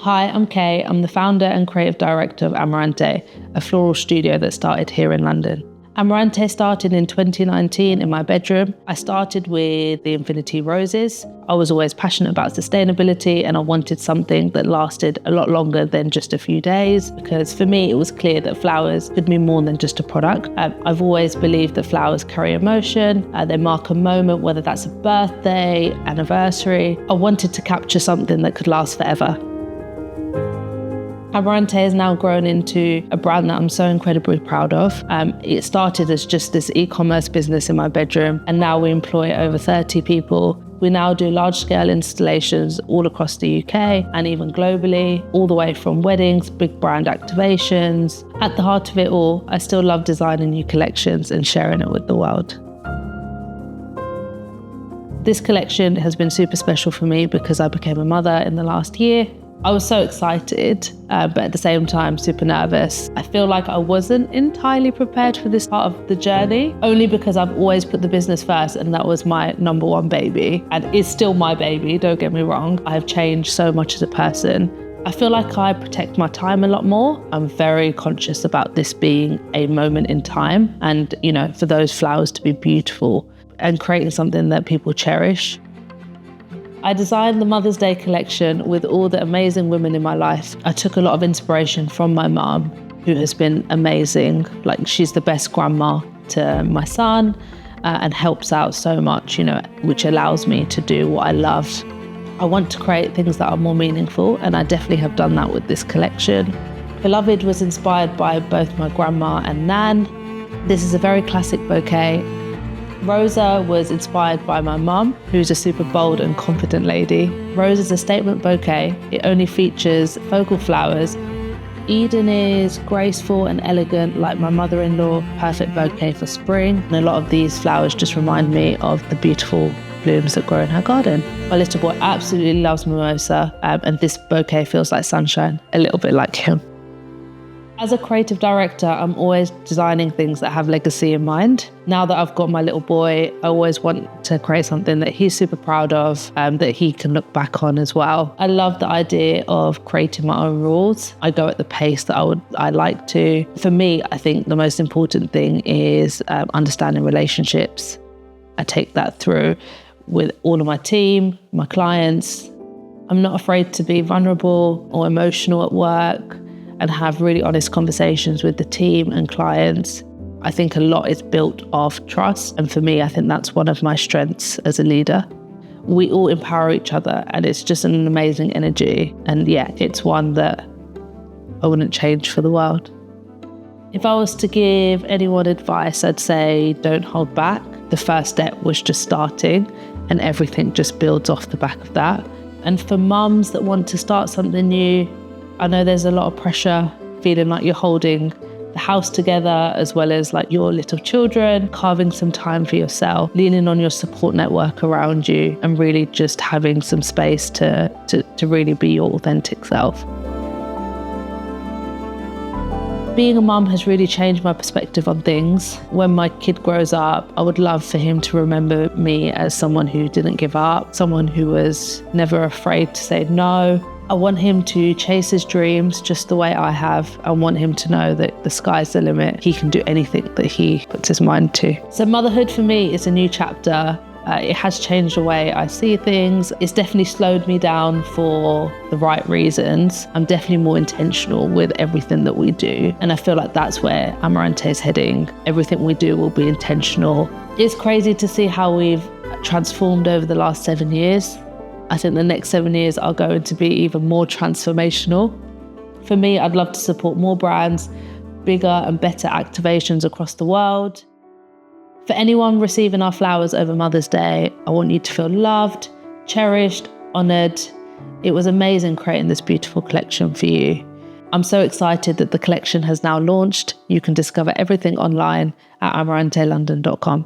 Hi, I'm Kay. I'm the founder and creative director of Amarante, a floral studio that started here in London. Amarante started in 2019 in my bedroom. I started with the infinity roses. I was always passionate about sustainability and I wanted something that lasted a lot longer than just a few days, because for me it was clear that flowers could be more than just a product. I've always believed that flowers carry emotion. They mark a moment, whether that's a birthday, anniversary. I wanted to capture something that could last forever. Amarante has now grown into a brand that I'm so incredibly proud of. It started as just this e-commerce business in my bedroom, and now we employ over 30 people. We now do large-scale installations all across the UK and even globally, all the way from weddings, big brand activations. At the heart of it all, I still love designing new collections and sharing it with the world. This collection has been super special for me because I became a mother in the last year. I was so excited, but at the same time, super nervous. I feel like I wasn't entirely prepared for this part of the journey, only because I've always put the business first and that was my number one baby. And it's still my baby, don't get me wrong. I have changed so much as a person. I feel like I protect my time a lot more. I'm very conscious about this being a moment in time and, for those flowers to be beautiful and creating something that people cherish. I designed the Mother's Day collection with all the amazing women in my life. I took a lot of inspiration from my mum, who has been amazing. She's the best grandma to my son and helps out so much, which allows me to do what I love. I want to create things that are more meaningful, and I definitely have done that with this collection. Beloved was inspired by both my grandma and Nan. This is a very classic bouquet. Rosa was inspired by my mum, who's a super bold and confident lady. Rose is a statement bouquet. It only features focal flowers. Eden is graceful and elegant, like my mother-in-law, perfect bouquet for spring. And a lot of these flowers just remind me of the beautiful blooms that grow in her garden. My little boy absolutely loves mimosa, and this bouquet feels like sunshine, a little bit like him. As a creative director, I'm always designing things that have legacy in mind. Now that I've got my little boy, I always want to create something that he's super proud of, that he can look back on as well. I love the idea of creating my own rules. I go at the pace that I like to. For me, I think the most important thing is understanding relationships. I take that through with all of my team, my clients. I'm not afraid to be vulnerable or emotional at work and have really honest conversations with the team and clients. I think a lot is built off trust. And for me, I think that's one of my strengths as a leader. We all empower each other and it's just an amazing energy. And yeah, it's one that I wouldn't change for the world. If I was to give anyone advice, I'd say don't hold back. The first step was just starting and everything just builds off the back of that. And for mums that want to start something new, I know there's a lot of pressure, feeling like you're holding the house together as well as your little children, carving some time for yourself, leaning on your support network around you and really just having some space to really be your authentic self. Being a mum has really changed my perspective on things. When my kid grows up, I would love for him to remember me as someone who didn't give up, someone who was never afraid to say no. I want him to chase his dreams just the way I have. I want him to know that the sky's the limit. He can do anything that he puts his mind to. So motherhood for me is a new chapter. It has changed the way I see things. It's definitely slowed me down for the right reasons. I'm definitely more intentional with everything that we do. And I feel like that's where Amarante is heading. Everything we do will be intentional. It's crazy to see how we've transformed over the last 7 years. I think the next 7 years are going to be even more transformational. For me, I'd love to support more brands, bigger and better activations across the world. For anyone receiving our flowers over Mother's Day, I want you to feel loved, cherished, honoured. It was amazing creating this beautiful collection for you. I'm so excited that the collection has now launched. You can discover everything online at amarantelondon.com.